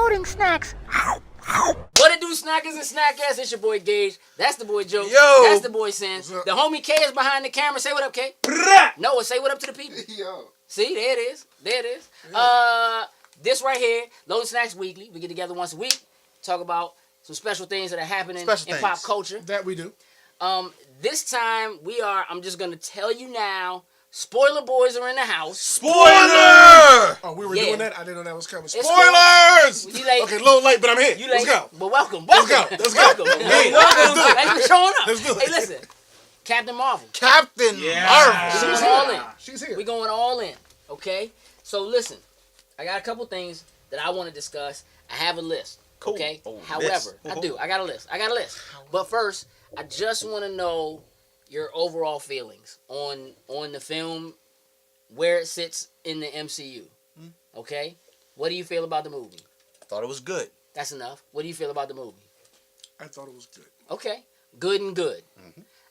hoarding snacks. What it do, snackers and snackers? It's your boy Gage. That's the boy Joe. Yo. That's the boy Sin. The homie K is behind the camera. Say what up, K. Noah, say what up to the people. Yo. See, there it is. There it is. This right here, Loaded Snacks Weekly. We get together once a week, talk about some special things that are happening in pop culture. That we do. This time I'm just gonna tell you now. Spoiler boys are in the house. Spoiler! Oh, we were doing that? I didn't know that was coming. Spoilers! Okay, a little late, but I'm here. Let's go. But welcome. Let's go. Welcome. Hey, Thanks for showing up. Let's do it. Hey, listen. Captain Marvel. Captain Marvel. She's all in. She's here. We're going all in. Okay? So listen, I got a couple things that I want to discuss. I have a list. Cool. Okay? Oh, However, I do. I got a list. But first, I just want to know your overall feelings on the film, where it sits in the MCU. Okay? What do you feel about the movie? I thought it was good. That's enough. What do you feel about the movie? I thought it was good. Okay. Good and good.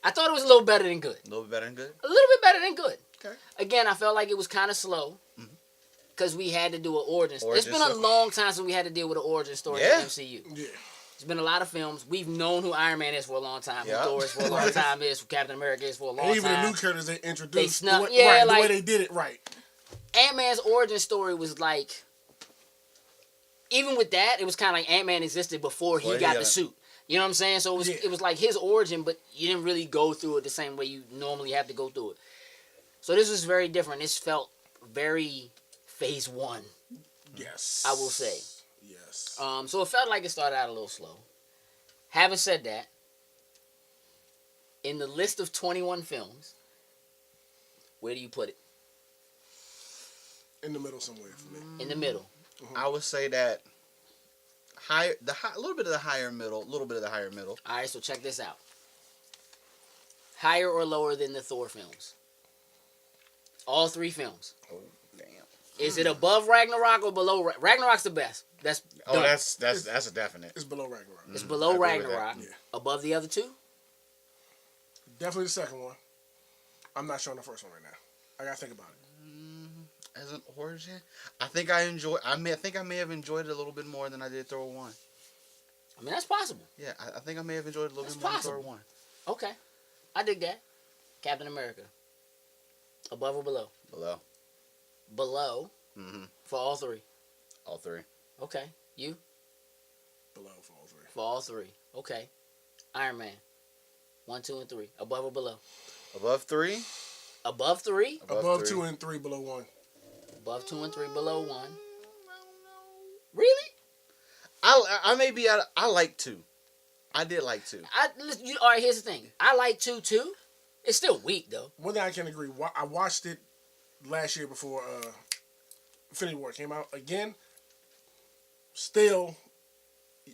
I thought it was a little better than good. A little bit better than good. A little bit better than good. Okay. Again, I felt like it was kind of slow because we had to do an origin story. It's been a long time since we had to deal with an origin story in the MCU. Yeah. It's been a lot of films. We've known who Iron Man is for a long time, who Thor is for a long time, who Captain America is for a long time. Even the new characters they introduced, They snuck, the like, way they did it right. Ant-Man's origin story was like, even with that, it was kind of like Ant-Man existed before he got the suit. You know what I'm saying? So it was like his origin, but you didn't really go through it the same way you normally have to go through it. So this was very different. This felt very phase one. Yes. I will say. Yes. So it felt like it started out a little slow. Having said that, in the list of 21 films, where do you put it? In the middle somewhere for me. In the middle. I would say that a little bit of the higher middle, All right, so check this out. Higher or lower than the Thor films? All three films. Oh, damn. Is it above Ragnarok or below? Ragnarok's the best. That's done. That's a definite. It's below Ragnarok. It's below Ragnarok. Yeah. Above the other two? Definitely the second one. I'm not showing the first one right now. I gotta think about it. As an origin, I think I may have enjoyed it a little bit more than I did Thor 1. I mean, that's possible. Yeah, I think I may have enjoyed it a little bit more than Thor 1. Okay. I dig that. Captain America. Above or below? Below. Below? For all three? All three. Okay. You? Below for all three. For all three. Okay. Iron Man. 1, 2, and 3. Above or below? Above 3? Above 3? Above 2 and 3, below 1. Above 2 and 3, below 1. Really? I like 2. I did like 2. All right, here's the thing. I like 2 too. It's still weak though. One thing I can agree. I watched it last year before Infinity War came out again. Still,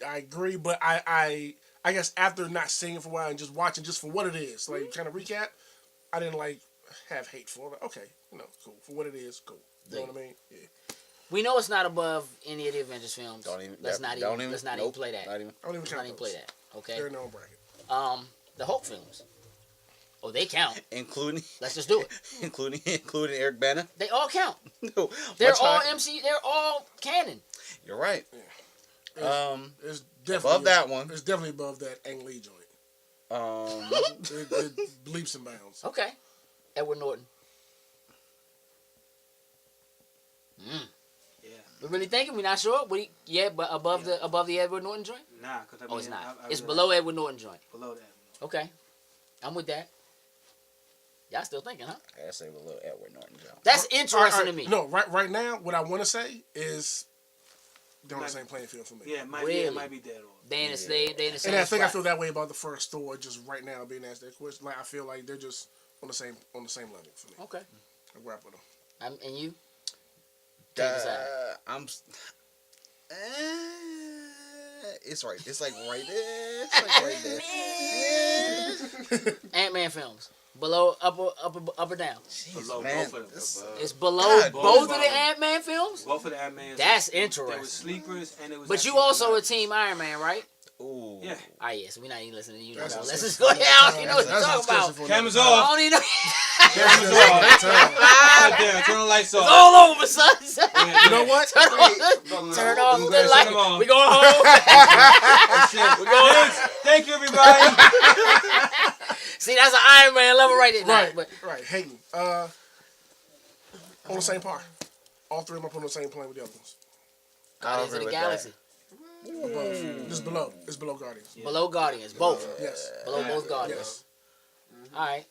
I agree, but I guess after not seeing it for a while and just watching just for what it is, like kind of recap, I didn't have hate for it. Okay, cool for what it is. Cool. You know what I mean? Yeah. We know it's not above any of the Avengers films. Let's not even play that. Not even. I don't even play that. Okay. They're in their own bracket. The Hulk films. Oh, they count. Including. Let's just do it. including Eric Bana. They all count. No, they're all MC. They're all canon. You're right. Yeah. It's definitely above that one. It's definitely above that Ang Lee joint. It leaps and bounds. Okay. Edward Norton. Yeah. We're really thinking. We're not sure. But above the Edward Norton joint. Nah, because it's not. I It's really below Edward Norton joint. below that. Okay. I'm with that. Y'all still thinking, huh? I gotta say below Edward Norton joint. That's interesting to me. No, right now, what I want to say is they're on the same playing field for me. Yeah, it might be dead on. They in the same And I think I spot. feel that way about the first Thor just right now being asked that question. Like I feel like they're just on the same level for me. Okay. I rap with them. And you? Take us out. It's right. It's like right there. It's like right there. Ant-Man films. Below, up or down? Below man, both of them. It's below God, both of both the of them. Ant-Man films? Both of the Ant-Mans. That's They were interesting. sleepers, and it was. But you actually also a a lot. team Iron Man, right? Ooh. Yeah. Ah, yeah, so we're not even listening to you. That's No, a- let's just go down. You know what you're That's talking about. discussion for Cameras another I off. don't even know. Cameras off. Shut down. Turn the lights It's off. all over, son. You know what? Turn off the Turn light. them off. We going home. That's it. We going. Thank you, everybody. See, that's an Iron Man level right there. Right, But right. Hating. On the same par. All three of them up on the same plane with the other ones. Guardians of the Galaxy. Above. Just below. It's below Guardians. Yeah. Below Guardians, both. Yes. Below both Guardians. Yes. All right.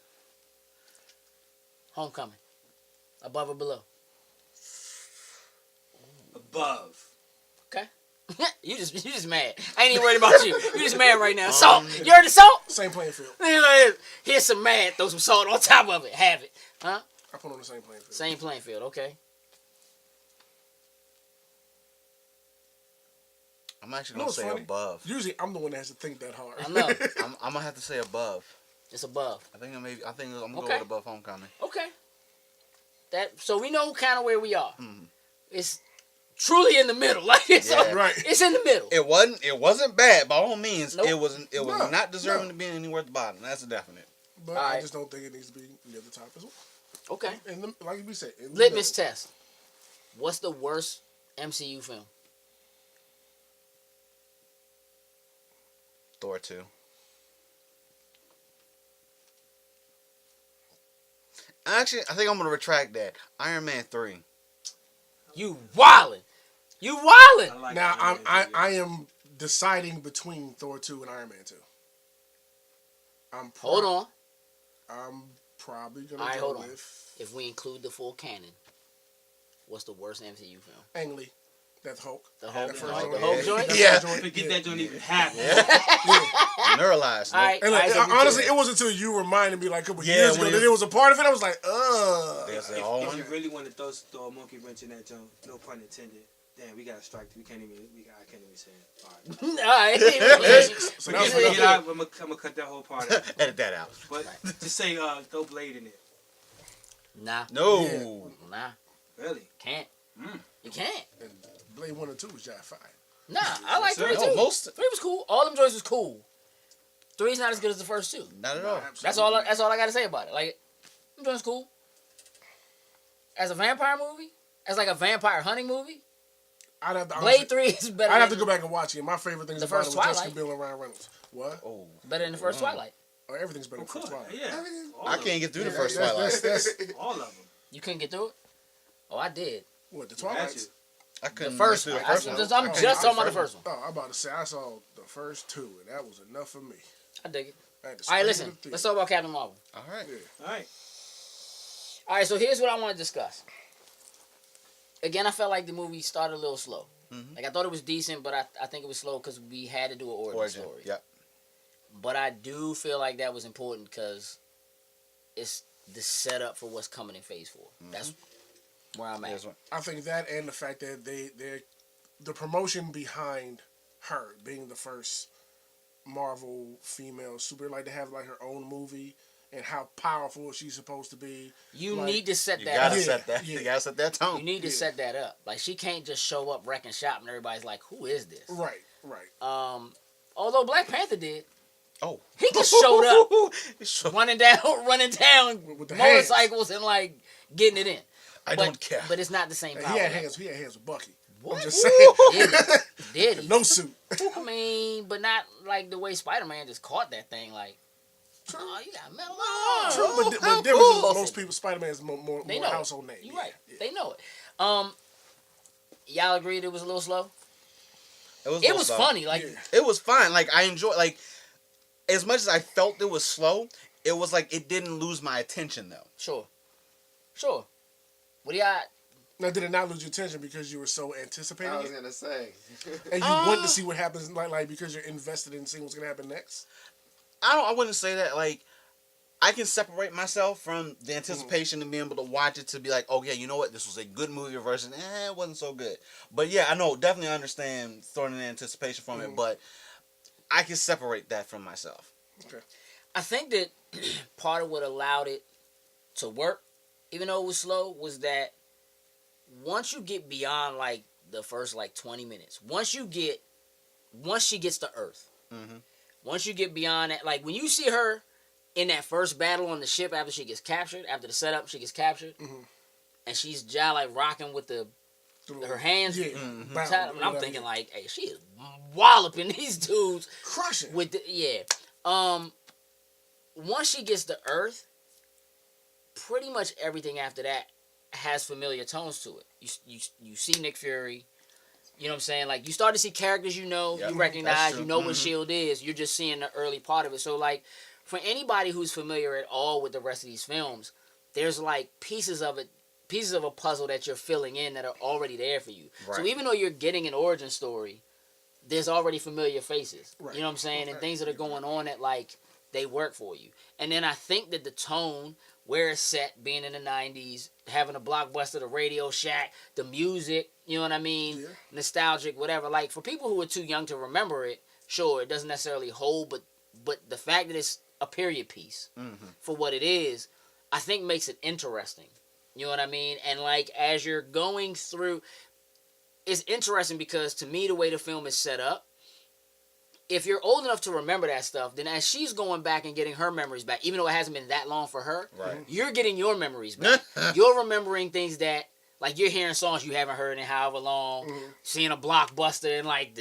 Homecoming. Above or below? Above. Okay. you just mad. I ain't even worried about you. You just mad right now. Salt. You heard the salt? Same playing field. Here's some mad. Throw some salt on top of it. Have it. Huh? I put on the same playing field. Same playing field. Okay. I'm actually You know gonna what's say funny? above. Usually, I'm the one that has to think that hard. I know. I'm gonna have to say above. It's above. I think I'm gonna Okay. go with above Homecoming. Okay. So we know kind of where we are. Mhm. It's truly in the middle. Like it's Yeah. Right. It's in the middle. It wasn't bad by all means. Nope. It was No, not deserving no. to be anywhere at the bottom. That's a definite. But All I right. just don't think it needs to be near the top as well. Okay. And like we said, in the Litmus middle. test. What's the worst MCU film? Thor 2. Actually, I think I'm gonna retract that. Iron Man 3. You wildin'. You wildin'. I like Now Iron Man I am deciding between Thor 2 and Iron Man 2. Hold on. I'm probably gonna All right, go hold on. with If we include the full canon, what's the worst MCU film? Ang Lee. That's Hulk. The Hulk, That the first Hulk, joint. the Hulk Yeah. joint? That Yeah. first joint, Forget yeah. that don't even happen. Neuralized. All right. And like, all right, so honestly, it wasn't until you reminded me like a couple Yeah, years when ago it that it was a part of it. I was like, There's If all you really want to throw a monkey wrench in that joint, no pun intended. Damn, we got to strike. I can't even say it. All right. all right. So Forget that's it. what Get out. I'm gonna cut that whole part out. Edit that out. But just say throw Blade in it. Nah. No. Nah. Really? Can't. Mm. You can't. And Blade 1 and 2 was Jack 5. Nah. I like Sir, 3 no, too. most- 3 was cool. All them joints was cool. 3's not as good as the first 2. Not at all. That's all I got to say about it. Like, them joints cool. As a vampire movie, as like a vampire hunting movie, I'd have to, Blade honestly, 3 is better. I'd have to than- go back and watch it. My favorite things The about it first was Jessica Twilight. Biel and Ryan Reynolds. What? Oh. Better than the first Twilight. Oh, everything's better Of than course. Twilight. Yeah. All I of can't get through the Yeah, first that's- Twilight. that's- All of them. You couldn't get through it? Oh, I did. What, the You had Twilights? to. I The couldn't first get one. through the first one. I'm I just couldn't talking about the get first one. Oh, I'm about to say, I saw the first 2, and that was enough for me. I dig it. I had to All right, scream listen. in the theater. Let's talk about Captain Marvel. All right. Yeah. All right. All right, so here's what I want to discuss. Again, I felt like the movie started a little slow. Mhm. Like, I thought it was decent, but I think it was slow because we had to do an origin story. Yep. But I do feel like that was important because it's the setup for what's coming in Phase 4. That's where I'm at. Here's one. I think that and the fact that the promotion behind her being the first Marvel female super, like to have like her own movie and how powerful she's supposed to be. You Like, need to set You that gotta up. Yeah, set that. yeah. You gotta set that tone. You need to Yeah. set that up. Like, she can't just show up wrecking shop and everybody's like, who is this? Right. Although Black Panther did. Oh. He just showed up So- running down With the motorcycles and like getting it in. I But- don't care. But it's not the same And power. he had level. hands. He had hands with Bucky. What? I'm just saying. Did he? No suit. I mean, but not like the way Spider-Man just caught that thing. Like, oh, you got metal arms. True, but How the difference cool. is most people, Spider-Man's more They know it. household name. You Yeah, right. yeah. They know it. Y'all agreed it was a little slow. It Was funny. Like, Yeah. It was fine. Like I enjoyed. Like as much as I felt it was slow, it was like it didn't lose my attention though. sure. What do y'all? Now, did it not lose your attention because you were so anticipating I was it, gonna say. and you want to see what happens, like because you're invested in seeing what's gonna happen next? I wouldn't say that. Like I can separate myself from the anticipation and being able to watch it to be like, okay, you know what, this was a good movie versus it wasn't so good. But yeah, I know, definitely understand throwing the anticipation from it, but I can separate that from myself. Okay. I think that part of what allowed it to work, even though it was slow, was that once you get beyond like the first like 20 minutes, once she gets to Earth, Mm-hmm. Once you get beyond that, like when you see her in that first battle on the ship after she gets captured, after the setup, she gets captured, and she's just like rocking with her hands. Yeah, tied, and I'm thinking like, hey, she is walloping these dudes, crushing with once she gets to Earth, pretty much everything after that has familiar tones to it. You see Nick Fury. You know what I'm saying? Like, you start to see characters you recognize, you know what S.H.I.E.L.D. is. You're just seeing the early part of it. So, like, for anybody who's familiar at all with the rest of these films, there's, like, pieces of a puzzle that you're filling in that are already there for you. Right. So, even though you're getting an origin story, there's already familiar faces. Right. You know what I'm saying? And things that are going on that, like, they work for you. And then I think that the tone, where it's set, being in the 90s, having a blockbuster, the Radio Shack, the music, you know what I mean? Yeah. Nostalgic, whatever. Like, for people who are too young to remember it, sure, it doesn't necessarily hold, but the fact that it's a period piece for what it is, I think makes it interesting. You know what I mean? And, like, as you're going through, it's interesting because, to me, the way the film is set up, if you're old enough to remember that stuff, then as she's going back and getting her memories back, even though it hasn't been that long for her, you're getting your memories back. You're remembering things that, like, you're hearing songs you haven't heard in however long, seeing a blockbuster, and, like,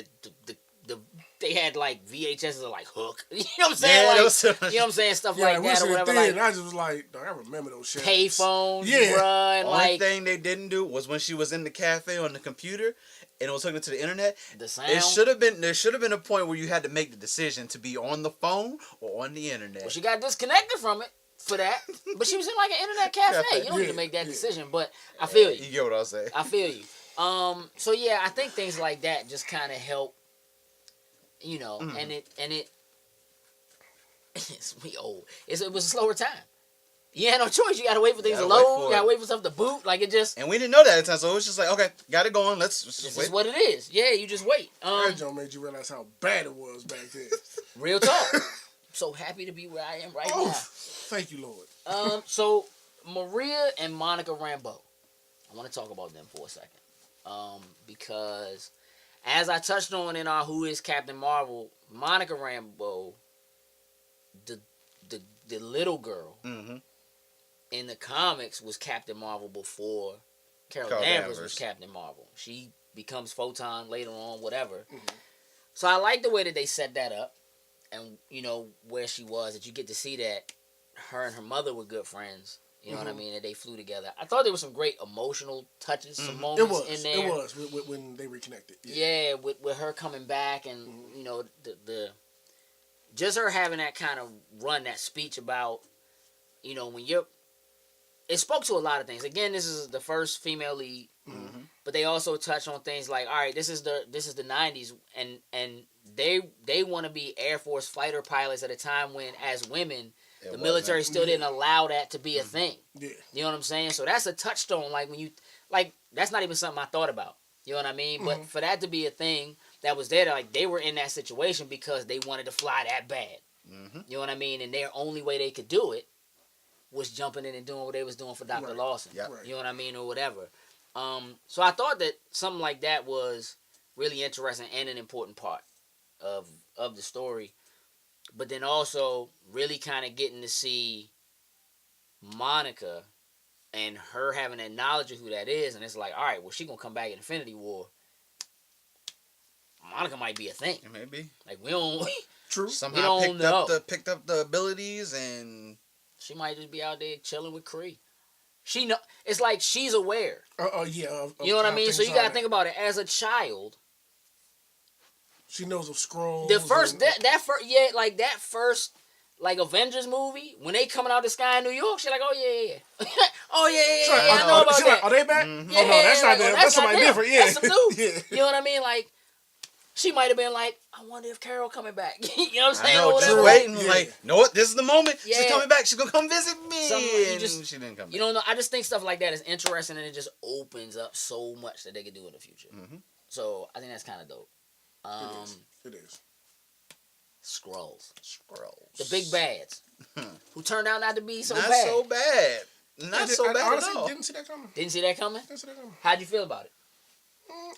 they had, like, VHSs of, like, Hook. You know what I'm saying? Yeah, like, you know what I'm saying? Stuff like that or whatever. Like, I just was like, I remember those shit. Payphones, bruh. Only thing they didn't do was when she was in the cafe on the computer, and it was hooking to the internet. The sound. There should have been a point where you had to make the decision to be on the phone or on the internet. Well, she got disconnected from it for that, but she was in like an internet cafe. You don't need to make that decision, but I feel you. You get what I'm saying? I feel you. So yeah, I think things like that just kind of help. You know, and it we old. It was a slower time. You had no choice. You gotta wait for things to load. You gotta wait for stuff to boot. Like, it just. And we didn't know that at the time, so it was just like, okay, got it going. Let's just this wait. is what it is. Yeah, you just wait. That joke made you realize how bad it was back then. Real talk. I'm so happy to be where I am right now. Thank you, Lord. So Maria and Monica Rambeau. I want to talk about them for a second. Because as I touched on in our Who is Captain Marvel, Monica Rambeau, the little girl. In the comics was Captain Marvel before Carol Danvers was Captain Marvel. She becomes Photon later on, whatever. So I like the way that they set that up, and you know where she was, that you get to see that her and her mother were good friends. You know what I mean? That they flew together. I thought there were some great emotional touches, some moments in there. It was when they reconnected. Yeah, with her coming back, and you know the just her having that kind of run, that speech about, you know, when you're. It spoke to a lot of things. Again, this is the first female lead, but they also touch on things like, all right, this is the 90s, and they want to be Air Force fighter pilots at a time when, as women, the military still didn't allow that to be a thing. Yeah. You know what I'm saying? So that's a touchstone. Like, when you, like, that's not even something I thought about. You know what I mean? But for that to be a thing that was there, like, they were in that situation because they wanted to fly that bad. You know what I mean? And their only way they could do it was jumping in and doing what they was doing for Dr. Lawson. Yep. You know what I mean? Or whatever. So I thought that something like that was really interesting and an important part of the story. But then also really kind of getting to see Monica and her having that knowledge of who that is. And it's like, all right, well, she going to come back in Infinity War. Monica might be a thing. It may be. Like, we don't... True. Somehow picked up the abilities, and... She might just be out there chilling with Kree. She know, it's like she's aware. Yeah. You know what I mean? So you got to think about it. As a child, she knows of Skrulls. The first that first Avengers movie, when they coming out the sky in New York, she's like, oh yeah. Oh yeah. I know about that. Are they back? Yeah, oh no, that's not them. That's somebody different. Yeah. That's some new. You know what I mean? Like, she might have been like, I wonder if Carol coming back. You know what I'm saying? I know, just waiting. Yeah. Like, know what? This is the moment. Yeah. She's coming back. She's gonna come visit me. She didn't come back. You don't know. I just think stuff like that is interesting, and it just opens up so much that they could do in the future. So I think that's kind of dope. It is. Skrulls. The big bads, who turned out not to be so bad. Not so bad honestly, at all. Didn't see that coming. Didn't see that coming. How'd you feel about it?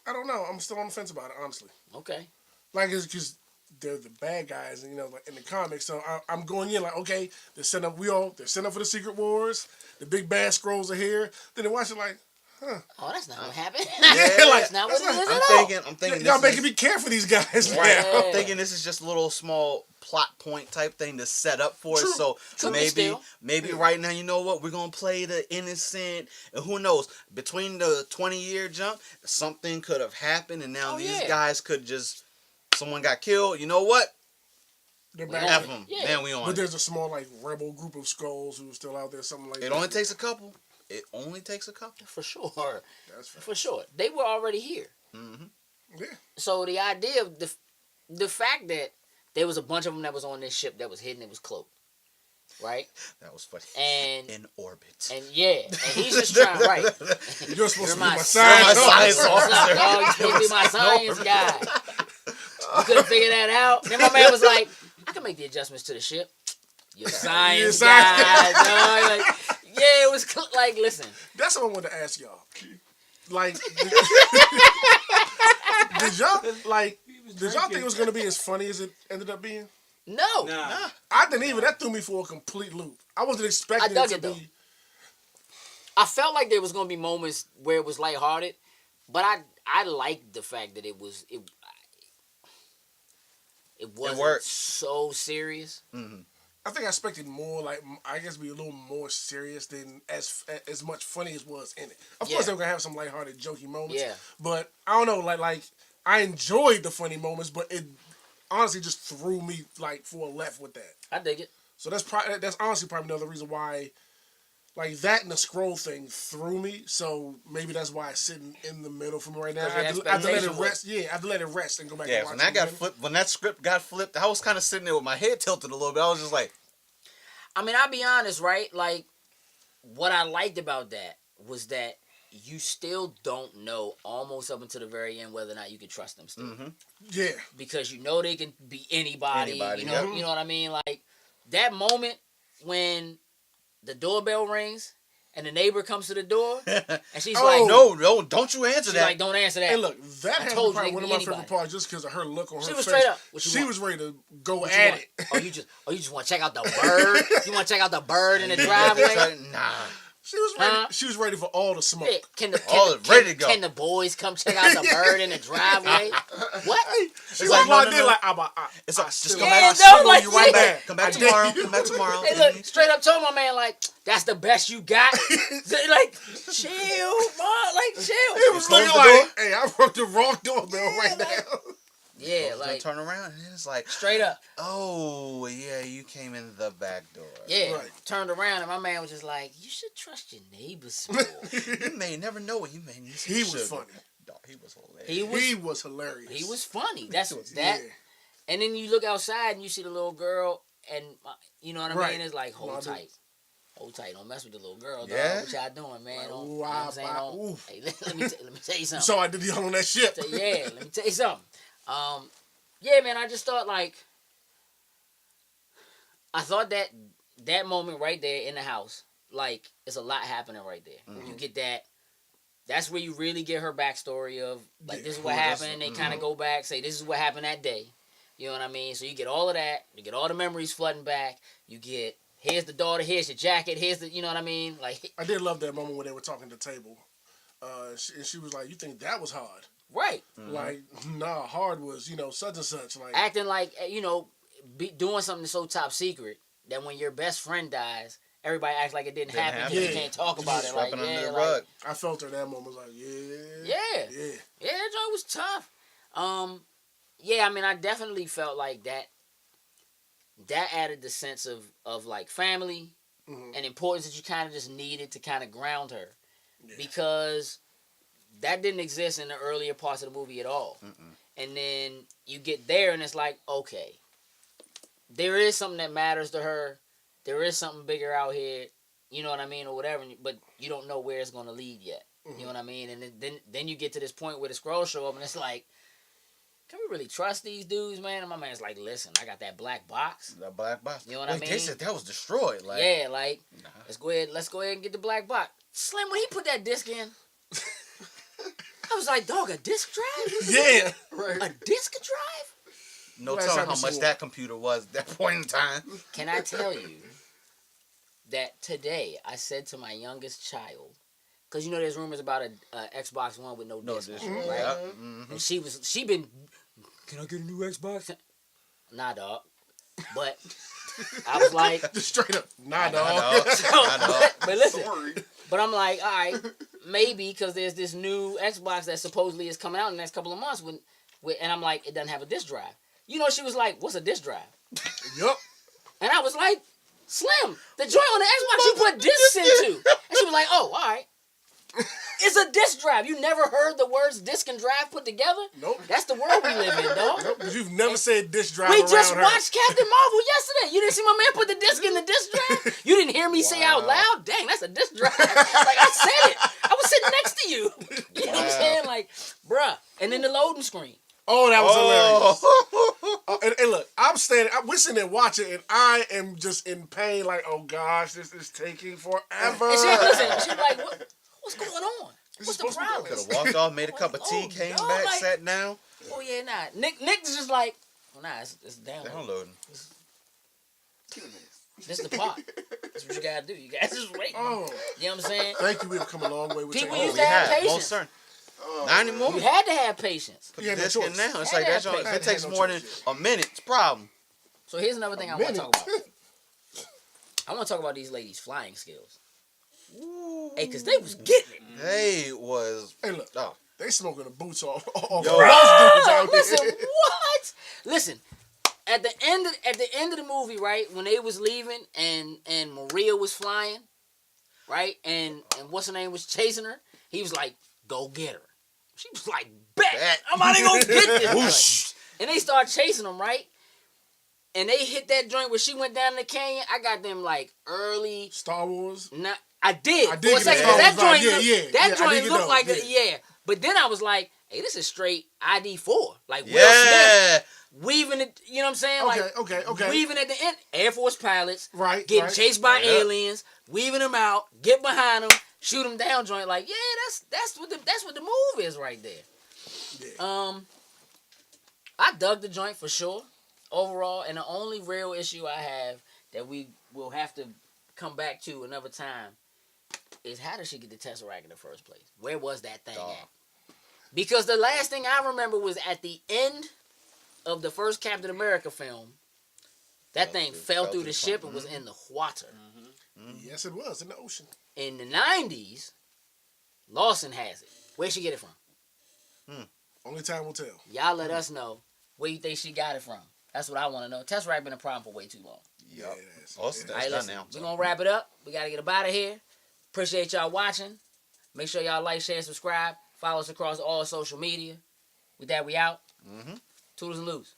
I don't know. I'm still on the fence about it, honestly. Okay. Like, it's just they're the bad guys, and like in the comics. So I'm going in like, okay, they're setting up for the Secret Wars. The big bad scrolls are here. Then they watch it like, huh? Oh, that's not gonna happen. Yeah, That's not what it is at all. I'm thinking. Y'all making me care for these guys now. Right. I'm thinking this is just a little small plot point type thing to set up for True. it. So True, maybe right now, you know what? We're gonna play the innocent, and who knows? Between the 20-year jump, something could have happened, and now these guys could just someone got killed. You know what? They're back. F them. Yeah. Then we on. But there's a small like rebel group of skulls who are still out there, something like that. It only takes a couple. It only takes a couple. For sure. That's fair. For sure. They were already here. Mm-hmm. Yeah. So the idea of the fact that there was a bunch of them that was on this ship that was hidden, it was cloaked, right? That was funny. And in orbit. and he's just trying, right? You're supposed to be my science science officer. Oh, you're supposed to be my science guy. You couldn't figure that out. Then my man was like, I can make the adjustments to the ship. Your science guy. Dog. Like, yeah, it was like, listen. That's what I wanted to ask y'all. Like, did y'all think it was gonna be as funny as it ended up being? No. Nah. I didn't even. That threw me for a complete loop. I wasn't expecting it to be. I felt like there was gonna be moments where it was lighthearted, but I liked the fact that it wasn't so serious. Mm-hmm. I think I expected more, like, I guess, be a little more serious than as much funny as was in it. Of course, they were gonna have some lighthearted, jokey moments. Yeah. But I don't know, like I enjoyed the funny moments, but it honestly just threw me like for a left with that. I dig it. So that's honestly probably another reason why, like that and the scroll thing threw me. So maybe that's why it's sitting in the middle for me right now. I have to let it rest. Yeah, I have to let it rest and go back. Yeah, and watch when that script got flipped, I was kind of sitting there with my head tilted a little bit. I was just like, I mean, I'll be honest, right? Like, what I liked about that was that you still don't know almost up until the very end whether or not you can trust them still. mm-hmm. Yeah, because you know they can be anybody. You know, yep. You know what I mean? Like that moment when the doorbell rings and the neighbor comes to the door and she's like, "No, don't you answer that." Like, "Don't answer that." And look, that has told probably you one of my favorite parts just because of her look on her face. She was straight up. She was ready to go at it. Oh, you just want to check out the bird? You want to check out the bird in the driveway? Nah. She was ready. She was ready for all the smoke. Yeah, ready to go. Can the boys come check out the bird in the driveway? What? She was locked in like, it's like, just come back. Like, you right back. Come back tomorrow. Come back tomorrow. Hey, look, straight up told my man, like, that's the best you got. Like, chill, mom. Like, chill. It was looking like, hey, I broke the wrong doorbell right now. Yeah, like turn around and it's like straight up. Oh yeah, you came in the back door. Yeah, right. Turned around and my man was just like, "You should trust your neighbors more." You may never know what you may need. He was funny. Dog, he was hilarious. He was hilarious. He was funny. That's that. Yeah. And then you look outside and you see the little girl, and you know what I mean. It's like hold tight. Hold tight, don't mess with the little girl, dog. What y'all doing, man? Like, you know what I'm saying? Hey, let me tell you something. So I did the on that ship. Yeah, let me tell you something. Yeah, man, I just thought I thought that moment right there in the house, like, it's a lot happening right there. Mm-hmm. You get that. That's where you really get her backstory of, like, this is what happened. They kind of go back, say, this is what happened that day. You know what I mean? So you get all of that. You get all the memories flooding back. You get, here's the daughter, here's your jacket, here's the, you know what I mean? Like, I did love that moment when they were talking at the table. And she was like, you think that was hard? Right. Mm-hmm. Like, nah, hard was, such and such. Like acting like, doing something so top secret that when your best friend dies, everybody acts like it didn't happen because you can't talk about it. Like, yeah, like, I felt her that moment. Like, yeah. That joint was tough. Yeah, I mean, I definitely felt like that added the sense of like family and importance that you kind of just needed to kind of ground her. Yeah. Because that didn't exist in the earlier parts of the movie at all. And then you get there and it's like, okay, there is something that matters to her. There is something bigger out here, you know what I mean, or whatever, but you don't know where it's going to lead yet. You know what I mean? And then you get to this point where the scrolls show up and it's like, can we really trust these dudes, man? And my man's like, listen, I got that black box. That black box. You know what I mean? They said that was destroyed. Like, yeah, like, let's go ahead and get the black box. Slim, when he put that disc in, I was like, dog, a disc drive? Yeah. A disc drive? No Last telling time how you much seen that computer was at that point in time. Can I tell you that today I said to my youngest child, because you know there's rumors about a Xbox One with no disc, on it, right? Yeah. Mm-hmm. And she been, can I get a new Xbox? Nah, dog. But I was like, Just straight up, nah, Nah, dog. dog. Nah, dog. but listen, Sorry. but I'm like, all right, maybe because there's this new Xbox that supposedly is coming out in the next couple of months and I'm like, it doesn't have a disc drive. You know, she was like, what's a disc drive? Yup. And I was like, Slim, the joint on the Xbox you put discs into. And she was like, oh, all right. It's a disc drive. You never heard the words disc and drive put together? Nope. That's the world we live in, dog. Nope. Because you've never said disc drive We around just her. watched Captain Marvel yesterday. You didn't see my man put the disc in the disc drive? You didn't hear me say out loud? Dang, that's a disc drive. Like, I said it. I was sitting next to you. You know what I'm saying? Like, bruh. And then the loading screen. Oh, that was hilarious. Oh. And look, we're sitting there watching, and I am just in pain. Like, oh gosh, this is taking forever. And she was like, what's going on? What's the problem? Could have walked off, made a cup of tea, came no, back, like- sat down. Oh, yeah, nah. Nick is just like, well, nah, it's downloading. Downloading. This is the part. That's what you gotta do. You guys just wait. Oh, You know what I'm saying? thank you. We've come a long way with People technology. used to have patience. Most certain. Not anymore. You had to have patience. Put You the had no disc in choice. now. It's Had like to that. have Joint, if patience. it takes Had no more than choice, a minute, it's a problem. So here's another thing I want to talk about. I want to talk about these ladies' flying skills. Hey, because they was getting it. They was. Hey, look, Oh. they smoking the boots off Yo. most dudes out Listen, there. what? Listen, at the end of the movie, right, when they was leaving and Maria was flying, right, and what's her name was chasing her, he was like, go get her. She was like, bet. I'm not even gonna get this. Whoosh. And they start chasing them, right? And they hit that joint where she went down in the canyon. I got them like early. Star Wars. I did I for did a get second. the 'Cause that Star Wars joint, vibe. Yeah, that yeah, I joint did get looked those, like yeah. But then I was like, hey, this is straight ID4, like Will Yeah. Smith weaving it. You know what I'm saying? Like Okay. weaving at the end. Air Force pilots Right. getting right. chased by Yeah. aliens, weaving them out, get behind them, shoot them down. Joint like that's what the move is right there. Yeah. I dug the joint for sure, overall, and the only real issue I have that we will have to come back to another time is how did she get the Tesseract in the first place? Where was that thing at? Because the last thing I remember was at the end of the first Captain America film, that thing fell through the ship and was in the water. Yes, it was in the ocean. In the 90s, Lawson has it. Where'd she get it from? Only time will tell. Y'all let us know where you think she got it from. That's what I want to know. Tesseract been a problem for way too long. Yep. Yeah, it is. Also, It that's All right, done listen, now. we're going to wrap it up. We got to get up out of here. Appreciate y'all watching. Make sure y'all like, share, subscribe. Follow us across all social media. With that, we out. Mm-hmm. Toodles and loose.